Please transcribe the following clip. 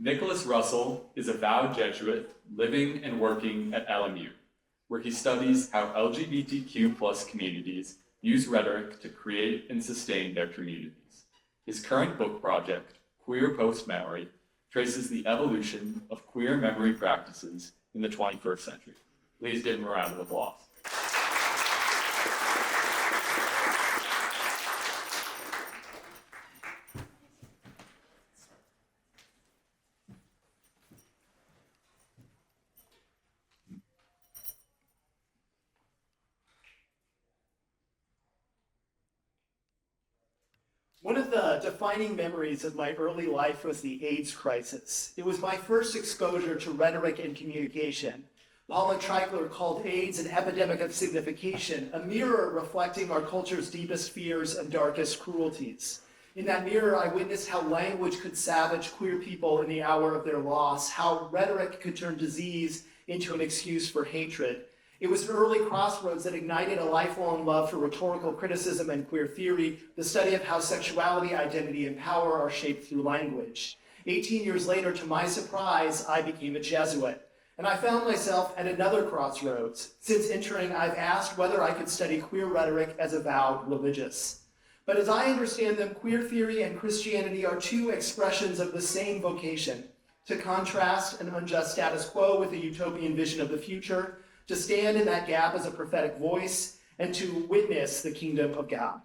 Nicholas Russell is a vowed Jesuit living and working at LMU, where he studies how LGBTQ plus communities use rhetoric to create and sustain their communities. His current book project, Queer Post-Memory, traces the evolution of queer memory practices in the 21st century. Please give him a round of applause. One of the defining memories of my early life was the AIDS crisis. It was my first exposure to rhetoric and communication. Paula Treichler called AIDS an epidemic of signification, a mirror reflecting our culture's deepest fears and darkest cruelties. In that mirror, I witnessed how language could savage queer people in the hour of their loss, how rhetoric could turn disease into an excuse for hatred. It was an early crossroads that ignited a lifelong love for rhetorical criticism and queer theory, the study of how sexuality, identity, and power are shaped through language. 18 years later, to my surprise, I became a Jesuit. And I found myself at another crossroads. Since entering, I've asked whether I could study queer rhetoric as a vowed religious. But as I understand them, queer theory and Christianity are two expressions of the same vocation: to contrast an unjust status quo with a utopian vision of the future, to stand in that gap as a prophetic voice, and to witness the kingdom of God.